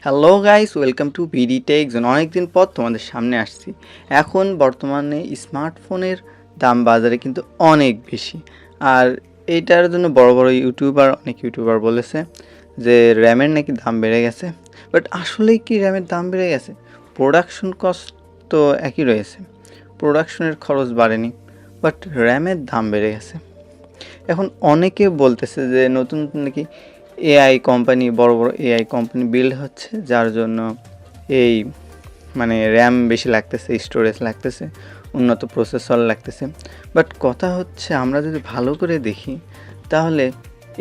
Hello guys, welcome to BD tax. অনেকদিন পর তোমাদের সামনে আসছি। এখন বর্তমানে স্মার্টফোনের দাম বাজারে কিন্তু অনেক বেশি। আর এইটার জন্য বড় বড় অনেক ইউটিউবার বলেছে যে র্যামের নাকি দাম বেড়ে গেছে। বাট আসলেই কি র্যামের দাম বেড়ে গেছে? প্রোডাকশন কস্ট তো একই রয়েছে, প্রোডাকশনের খরচ বাড়েনি, বাট র্যামের দাম বেড়ে গেছে। এখন অনেকে বলতেছে যে নতুন নাকি এআই কোম্পানি, বড় বড় এআই কোম্পানি বিল্ড হচ্ছে, যার জন্য এই র্যাম বেশি লাগতেছে, স্টোরেজ লাগতেছে, উন্নত প্রসেসর লাগতেছে। বাট কথা হচ্ছে, আমরা যদি ভালো করে দেখি তাহলে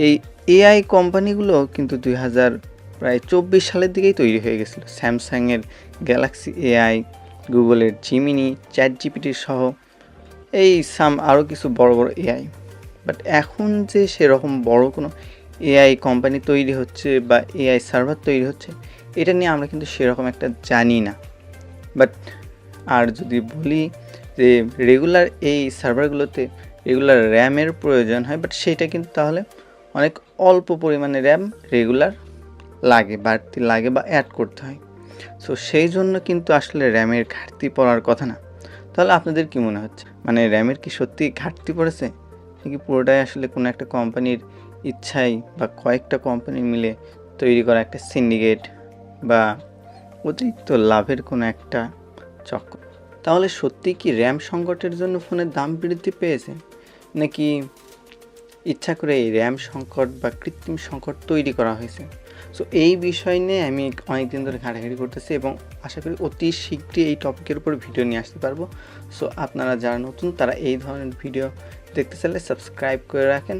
এই এআই কোম্পানিগুলো কিন্তু 2024 সালের দিকেই তৈরি হয়ে গেছিলো। স্যামসাংয়ের গ্যালাক্সি এআই, গুগলের জিমিনি, চ্যাট জিপিটি সহ এই আরও কিছু বড় বড় এআই। বাট এখন যে সেরকম বড় কোনো এআই কোম্পানি তৈরি হচ্ছে বা এআই সার্ভার তৈরি হচ্ছে, এটা নিয়ে আমরা কিন্তু সেরকম একটা জানি না। বাট আর যদি বলি যে রেগুলার এই সার্ভারগুলোতে রেগুলার র্যামের প্রয়োজন হয়, বাট সেইটা কিন্তু তাহলে অনেক অল্প পরিমাণে র্যাম রেগুলার লাগে, বাড়তি লাগে বা অ্যাড করতে হয়। সো সেই জন্য কিন্তু আসলে র্যামের ঘাটতি পড়ার কথা না। তাহলে আপনাদের কি মনে হচ্ছে, র্যামের কি সত্যি ঘাটতি পড়েছে, নাকি পুরোটাই আসলে কোনো একটা কোম্পানির ইচ্ছাই বা কয়েকটা কোম্পানি মিলে তৈরি করা একটা সিন্ডিকেট বা অতিরিক্ত লাভের কোনো একটা চক্র? তাহলে সত্যি কি র্যাম সংকটের জন্য ফোনের দাম বৃদ্ধি পেয়েছে, নাকি ইচ্ছা করে এই র্যাম সংকট বা কৃত্রিম সংকট তৈরি করা হয়েছে? সো এই বিষয় নিয়ে আমি অনেকদিন ধরে ঘাটাঘাটি করতেছি এবং আশা করি অতি শীঘ্রই এই টপিকের উপর ভিডিও নিয়ে আসতে পারবো। সো আপনারা যারা নতুন তারা এই ধরনের ভিডিও দেখতে চাইলে সাবস্ক্রাইব করে রাখেন।